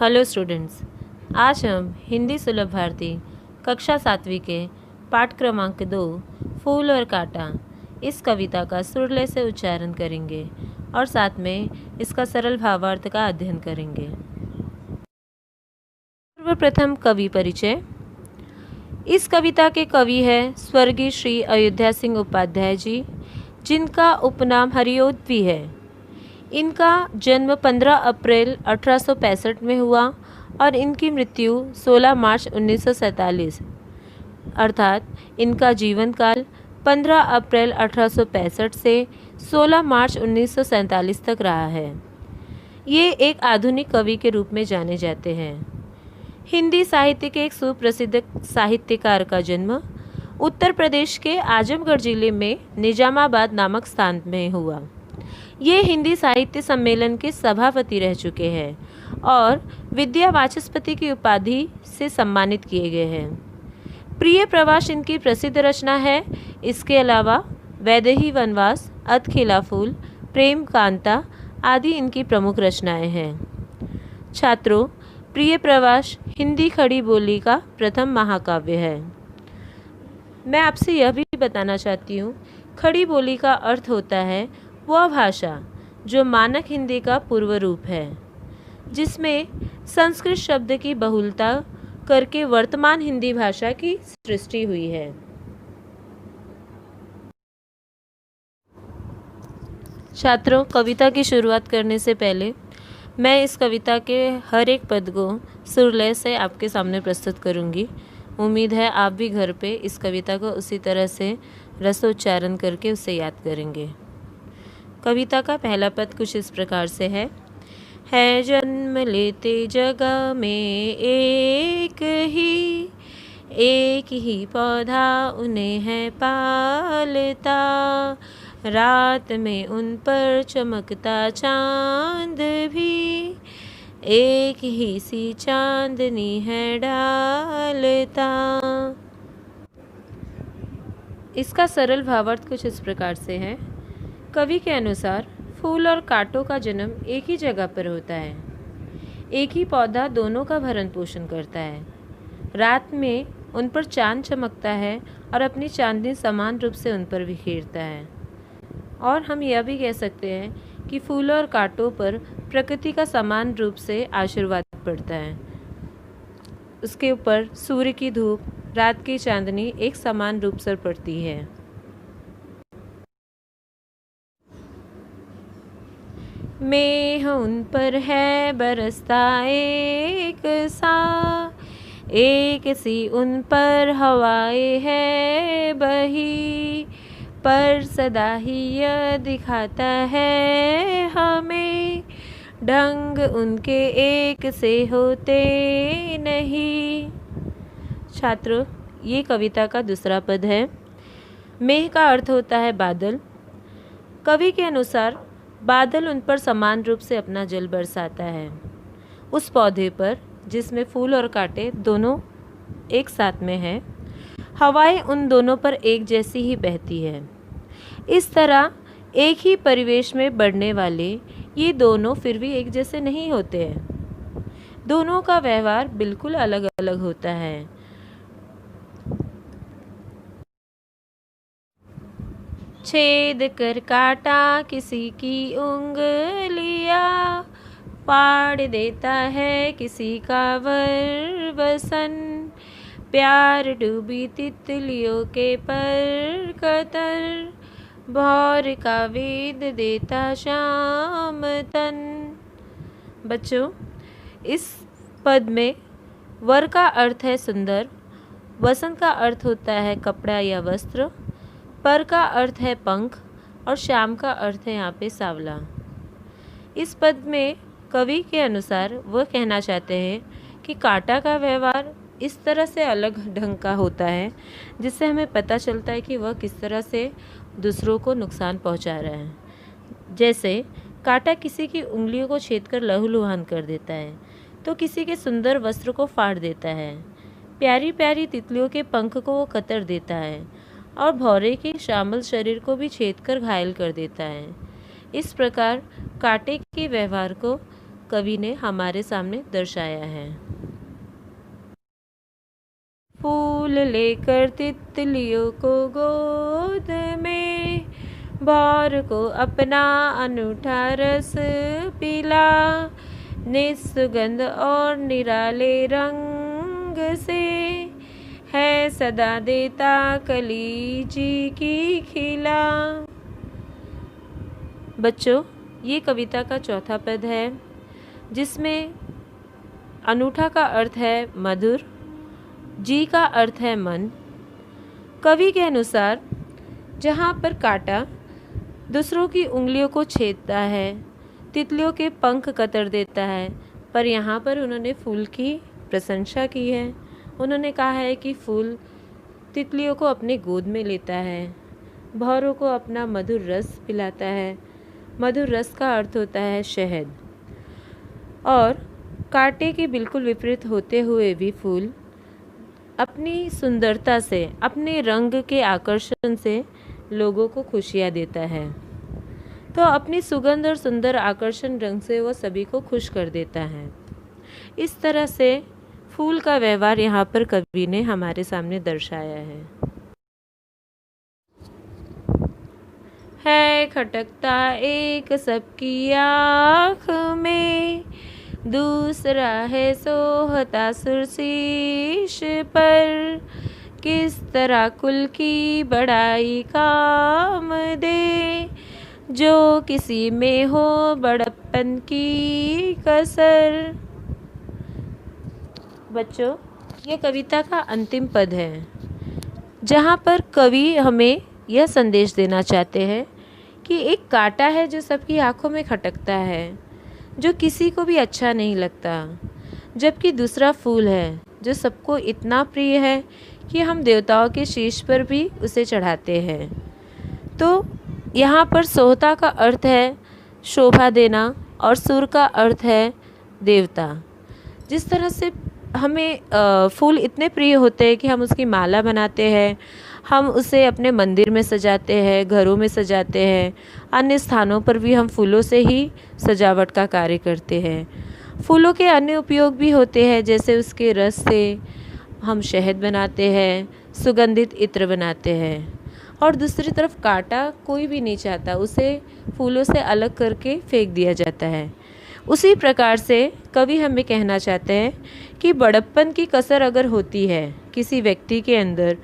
Hello students, आज हम हिंदी सुलभ भारती कक्षा 7वीं के पाठ क्रमांक 2 फूल और कांटा इस कविता का सुरलय से उच्चारण करेंगे और साथ में इसका सरल भावार्थ का अध्ययन करेंगे। सर्वप्रथम कवि परिचय। इस कविता के कवि है स्वर्गीय श्री अयोध्या सिंह उपाध्याय जी, जिनका उपनाम हरिओद्वी है। इनका जन्म 15 अप्रैल 1865 में हुआ और इनकी मृत्यु 16 मार्च 1947 अर्थात इनका जीवन काल 15 अप्रैल 1865 से 16 मार्च 1947 तक रहा है। ये एक आधुनिक कवि के रूप में जाने जाते हैं। हिंदी साहित्य के एक सुप्रसिद्ध साहित्यकार का जन्म उत्तर प्रदेश के आजमगढ़ जिले में निजामाबाद नामक स्थान में हुआ। ये हिंदी साहित्य सम्मेलन के सभापति रह चुके हैं और विद्या वाचस्पति की उपाधि से सम्मानित किए गए हैं। प्रिय प्रवास इनकी प्रसिद्ध रचना है। इसके अलावा वैदेही वनवास, अधखिला फूल, प्रेम कांता आदि इनकी प्रमुख रचनाएं हैं। छात्रों, प्रिय प्रवास हिंदी खड़ी बोली का प्रथम महाकाव्य है। मैं आपसे यह भी बताना चाहती हूँ, खड़ी बोली का अर्थ होता है वह भाषा जो मानक हिंदी का पूर्व रूप है, जिसमें संस्कृत शब्द की बहुलता करके वर्तमान हिंदी भाषा की सृष्टि हुई है। छात्रों, कविता की शुरुआत करने से पहले मैं इस कविता के हर एक पद को सुरलय से आपके सामने प्रस्तुत करूंगी। उम्मीद है आप भी घर पे इस कविता को उसी तरह से रसोच्चारण करके उसे याद करेंगे। कविता का पहला पद कुछ इस प्रकार से है जन्म लेते जगह में एक ही पौधा उन्हें है पालता, रात में उन पर चमकता चांद भी एक ही सी चांदनी है डालता। इसका सरल भावार्थ कुछ इस प्रकार से है। कवि के अनुसार फूल और कांटों का जन्म एक ही जगह पर होता है। एक ही पौधा दोनों का भरण पोषण करता है। रात में उन पर चांद चमकता है और अपनी चांदनी समान रूप से उन पर बिखेरता है। और हम यह भी कह सकते हैं कि फूलों और कांटों पर प्रकृति का समान रूप से आशीर्वाद पड़ता है। उसके ऊपर सूर्य की धूप, रात की चांदनी एक समान रूप से पड़ती है। मेह उन पर है बरसता एक सा, एक सी उन पर हवाएं है बही, पर सदा ही यह दिखाता है हमें ढंग उनके एक से होते नहीं। छात्रों, ये कविता का दूसरा पद है। मेह का अर्थ होता है बादल। कवि के अनुसार बादल उन पर समान रूप से अपना जल बरसाता है। उस पौधे पर जिसमें फूल और कांटे दोनों एक साथ में हैं, हवाएं उन दोनों पर एक जैसी ही बहती है। इस तरह एक ही परिवेश में बढ़ने वाले ये दोनों फिर भी एक जैसे नहीं होते हैं। दोनों का व्यवहार बिल्कुल अलग अलग होता है। छेद कर काटा किसी की उंगलिया, फाड़ देता है किसी का वरवसन, प्यार डूबी तितलियों के पर कतर, भौर का वेद देता शाम तन। बच्चों, इस पद में वर का अर्थ है सुंदर, वसन का अर्थ होता है कपड़ा या वस्त्र, पर का अर्थ है पंख और श्याम का अर्थ है यहाँ पे सांवला। इस पद में कवि के अनुसार वह कहना चाहते हैं कि कांटा का व्यवहार इस तरह से अलग ढंग का होता है जिससे हमें पता चलता है कि वह किस तरह से दूसरों को नुकसान पहुंचा रहा है। जैसे कांटा किसी की उंगलियों को छेदकर लहूलुहान कर देता है, तो किसी के सुंदर वस्त्र को फाड़ देता है। प्यारी प्यारी तितलियों के पंख को वो कतर देता है और भौरे के श्यामल शरीर को भी छेदकर घायल कर देता है। इस प्रकार कांटे के व्यवहार को कवि ने हमारे सामने दर्शाया है। फूल लेकर तितलियों को गोद में, भौर को अपना अनूठा रस पिला, निस्सुगंध और निराले रंग से, है सदा देता कली जी की खिला। बच्चों, ये कविता का चौथा पद है, जिसमें अनूठा का अर्थ है मधुर, जी का अर्थ है मन। कवि के अनुसार जहाँ पर कांटा दूसरों की उंगलियों को छेदता है, तितलियों के पंख कतर देता है, पर यहाँ पर उन्होंने फूल की प्रशंसा की है। उन्होंने कहा है कि फूल तितलियों को अपने गोद में लेता है, भौरों को अपना मधुर रस पिलाता है। मधुर रस का अर्थ होता है शहद। और कांटे के बिल्कुल विपरीत होते हुए भी फूल अपनी सुंदरता से, अपने रंग के आकर्षण से लोगों को खुशियाँ देता है। तो अपनी सुगंध और सुंदर आकर्षण रंग से वो सभी को खुश कर देता है। इस तरह से फूल का व्यवहार यहाँ पर कवि ने हमारे सामने दर्शाया है खटकता एक सबकी आँख में, दूसरा है सोहता सुरशीश पर, किस तरह कुल की बड़ाई काम दे, जो किसी में हो बड़प्पन की कसर। बच्चों, ये कविता का अंतिम पद है, जहाँ पर कवि हमें यह संदेश देना चाहते हैं कि एक कांटा है जो सबकी आंखों में खटकता है, जो किसी को भी अच्छा नहीं लगता, जबकि दूसरा फूल है जो सबको इतना प्रिय है कि हम देवताओं के शीश पर भी उसे चढ़ाते हैं। तो यहाँ पर सोहता का अर्थ है शोभा देना और सुर का अर्थ है देवता। जिस तरह से हमें फूल इतने प्रिय होते हैं कि हम उसकी माला बनाते हैं, हम उसे अपने मंदिर में सजाते हैं, घरों में सजाते हैं, अन्य स्थानों पर भी हम फूलों से ही सजावट का कार्य करते हैं। फूलों के अन्य उपयोग भी होते हैं, जैसे उसके रस से हम शहद बनाते हैं, सुगंधित इत्र बनाते हैं। और दूसरी तरफ कांटा कोई भी नहीं चाहता, उसे फूलों से अलग करके फेंक दिया जाता है। उसी प्रकार से कवि हमें कहना चाहते हैं कि बड़प्पन की कसर अगर होती है किसी व्यक्ति के अंदर,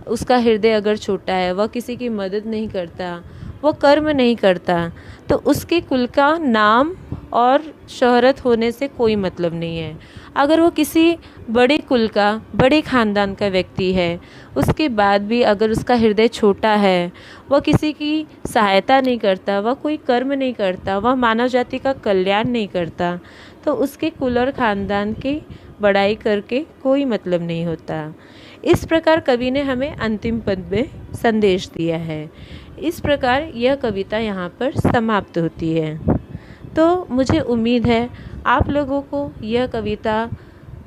उसका हृदय अगर छोटा है, वह किसी की मदद नहीं करता, वो कर्म नहीं करता, तो उसके कुल का नाम और शोहरत होने से कोई मतलब नहीं है। अगर वो किसी बड़े कुल का, बड़े खानदान का व्यक्ति है, उसके बाद भी अगर उसका हृदय छोटा है, वह किसी की सहायता नहीं करता, वह कोई कर्म नहीं करता, वह मानव जाति का कल्याण नहीं करता, तो उसके कुल और खानदान की बड़ाई करके कोई मतलब नहीं होता। इस प्रकार कवि ने हमें अंतिम पद में संदेश दिया है। इस प्रकार यह कविता यहाँ पर समाप्त होती है। तो मुझे उम्मीद है आप लोगों को यह कविता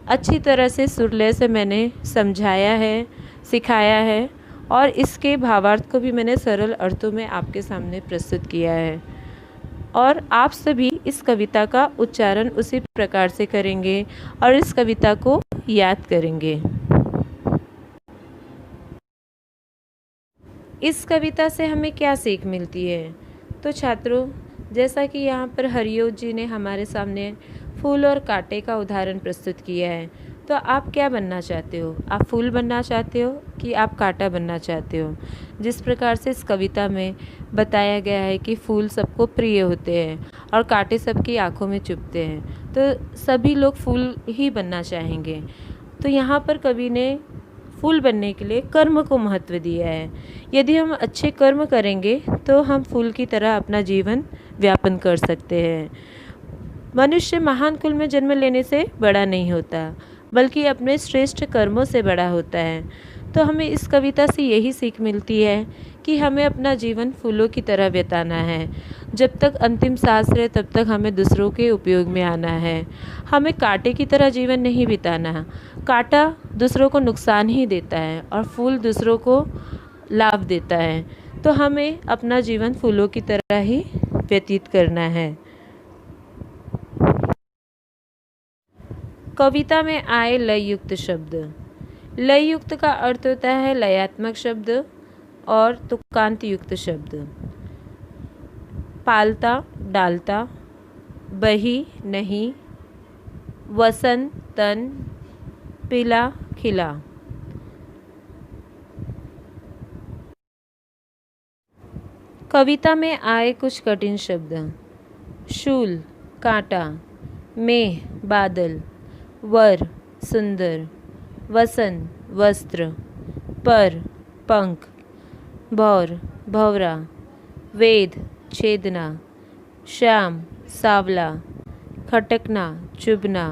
अच्छी तरह से सुरलय से मैंने समझाया है, सिखाया है, और इसके भावार्थ को भी मैंने सरल अर्थों में आपके सामने प्रस्तुत किया है। और आप सभी इस कविता का उच्चारण उसी प्रकार से करेंगे और इस कविता को याद करेंगे। इस कविता से हमें क्या सीख मिलती है? तो छात्रों, जैसा कि यहाँ पर हरियोत जी ने हमारे सामने फूल और कांटे का उदाहरण प्रस्तुत किया है, तो आप क्या बनना चाहते हो? आप फूल बनना चाहते हो कि आप कांटा बनना चाहते हो? जिस प्रकार से इस कविता में बताया गया है कि फूल सबको प्रिय होते हैं और कांटे सबकी आंखों में चुभते हैं, तो सभी लोग फूल ही बनना चाहेंगे। तो यहाँ पर कवि ने फूल बनने के लिए कर्म को महत्व दिया है। यदि हम अच्छे कर्म करेंगे तो हम फूल की तरह अपना जीवन व्यापन कर सकते हैं। मनुष्य महान कुल में जन्म लेने से बड़ा नहीं होता, बल्कि अपने श्रेष्ठ कर्मों से बड़ा होता है। तो हमें इस कविता से यही सीख मिलती है कि हमें अपना जीवन फूलों की तरह बिताना है। जब तक अंतिम सांस रहे तब तक हमें दूसरों के उपयोग में आना है। हमें कांटे की तरह जीवन नहीं बिताना। कांटा दूसरों को नुकसान ही देता है और फूल दूसरों को लाभ देता है। तो हमें अपना जीवन फूलों की तरह ही व्यतीत करना है। कविता में आए लय युक्त शब्द। लय युक्त का अर्थ होता है लयात्मक शब्द और तुकांत युक्त शब्द। पालता, डालता, बही, नहीं, वसन, तन, पिला, खिला। कविता में आए कुछ कठिन शब्द। शूल, कांटा, मेह, बादल, वर, सुंदर, वसन, वस्त्र, पर, पंख, भौर, भौरा, वेद, छेदना, श्याम, सावला, खटकना, चुभना,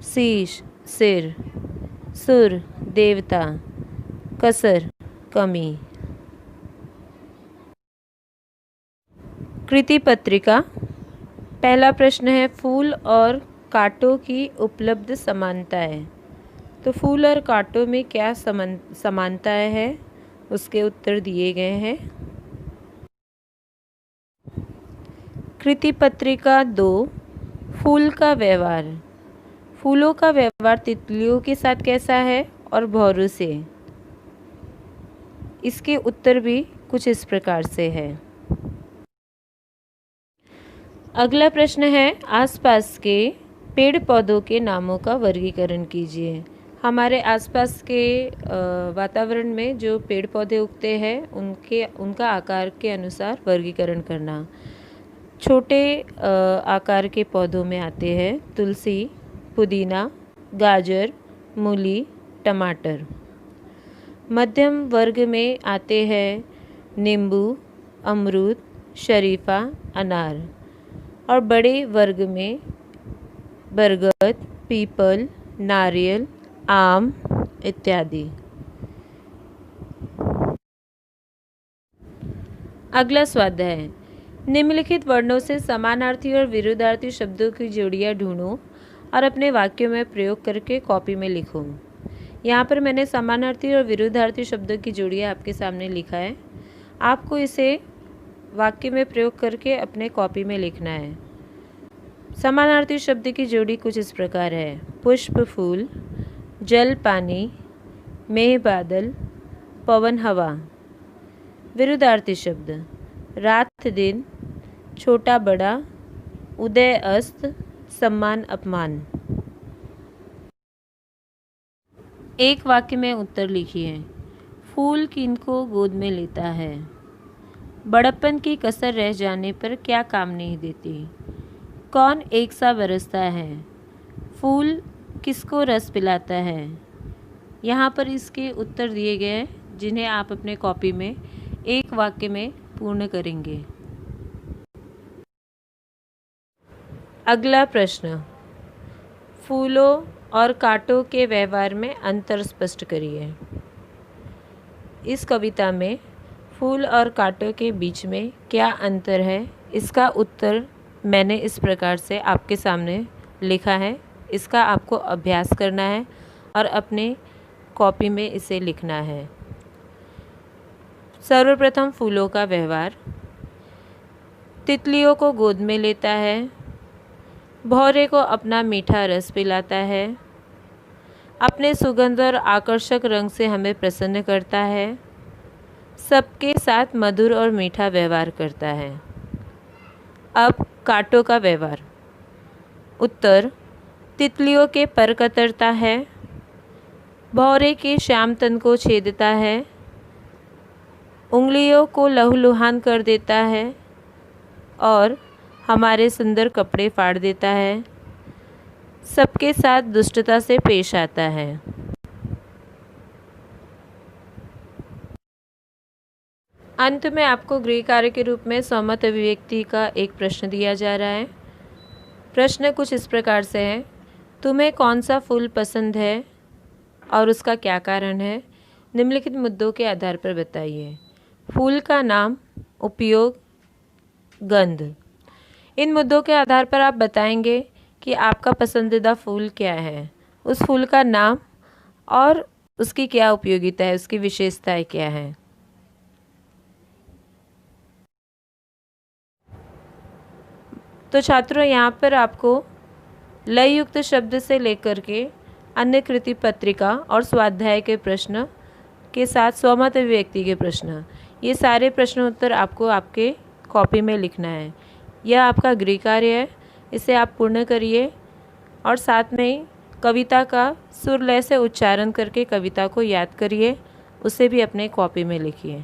शीश, सिर, सुर, देवता, कसर, कमी। कृति पत्रिका। पहला प्रश्न है फूल और कांटों की उपलब्ध समानताएं। तो फूल और कांटों में क्या समानताएं हैं, उसके उत्तर दिए गए हैं। कृति पत्रिका 2, फूल का व्यवहार। फूलों का व्यवहार तितलियों के साथ कैसा है और भौरों से। इसके उत्तर भी कुछ इस प्रकार से है। अगला प्रश्न है आसपास के पेड़ पौधों के नामों का वर्गीकरण कीजिए। हमारे आसपास के वातावरण में जो पेड़ पौधे उगते हैं उनका आकार के अनुसार वर्गीकरण करना। छोटे आकार के पौधों में आते हैं तुलसी, पुदीना, गाजर, मूली, टमाटर। मध्यम वर्ग में आते हैं नींबू, अमरूद, शरीफा, अनार। और बड़े वर्ग में बरगद, पीपल, नारियल, आम इत्यादि। अगला स्वाध्याय है निम्नलिखित वर्णों से समानार्थी और विरुद्धार्थी शब्दों की जोड़ियां ढूंढो और अपने वाक्यों में प्रयोग करके कॉपी में लिखो। यहाँ पर मैंने समानार्थी और विरुद्धार्थी शब्दों की जोड़ियां आपके सामने लिखा है। आपको इसे वाक्य में प्रयोग करके अपने कॉपी में लिखना है। समानार्थी शब्द की जोड़ी कुछ इस प्रकार है पुष्प फूल, जल पानी, मेह बादल, पवन हवा। विरुद्धार्थी शब्द रात दिन, छोटा बड़ा, उदय अस्त, सम्मान अपमान। एक वाक्य में उत्तर लिखिए। फूल किनको गोद में लेता है। बड़प्पन की कसर रह जाने पर क्या काम नहीं देती। कौन एक सा बरसता है। फूल किसको रस पिलाता है। यहाँ पर इसके उत्तर दिए गए हैं जिन्हें आप अपने कॉपी में एक वाक्य में पूर्ण करेंगे। अगला प्रश्न फूलों और कांटों के व्यवहार में अंतर स्पष्ट करिए। इस कविता में फूल और कांटों के बीच में क्या अंतर है, इसका उत्तर मैंने इस प्रकार से आपके सामने लिखा है। इसका आपको अभ्यास करना है और अपने कॉपी में इसे लिखना है। सर्वप्रथम फूलों का व्यवहार। तितलियों को गोद में लेता है। भौरे को अपना मीठा रस पिलाता है। अपने सुगंध और आकर्षक रंग से हमें प्रसन्न करता है। सबके साथ मधुर और मीठा व्यवहार करता है। अब कांटों का व्यवहार। उत्तर तितलियों के पर कतरता है। भौरे के श्याम तन को छेदता है। उंगलियों को लहूलुहान कर देता है और हमारे सुंदर कपड़े फाड़ देता है। सबके साथ दुष्टता से पेश आता है। अंत में आपको गृह कार्य के रूप में सहमत अभिव्यक्ति का एक प्रश्न दिया जा रहा है। प्रश्न कुछ इस प्रकार से है तुम्हें कौन सा फूल पसंद है और उसका क्या कारण है, निम्नलिखित मुद्दों के आधार पर बताइए। फूल का नाम, उपयोग, गंध। इन मुद्दों के आधार पर आप बताएंगे कि आपका पसंदीदा फूल क्या है, उस फूल का नाम और उसकी क्या उपयोगिता है, उसकी विशेषताएं क्या है। तो छात्रों यहाँ पर आपको लय युक्त शब्द से लेकर के अन्य कृति पत्रिका और स्वाध्याय के प्रश्न के साथ स्वमत अभिव्यक्ति के प्रश्न, ये सारे प्रश्न उत्तर आपको आपके कॉपी में लिखना है। यह आपका गृह कार्य है, इसे आप पूर्ण करिए और साथ में ही कविता का सुर लय से उच्चारण करके कविता को याद करिए, उसे भी अपने कॉपी में लिखिए।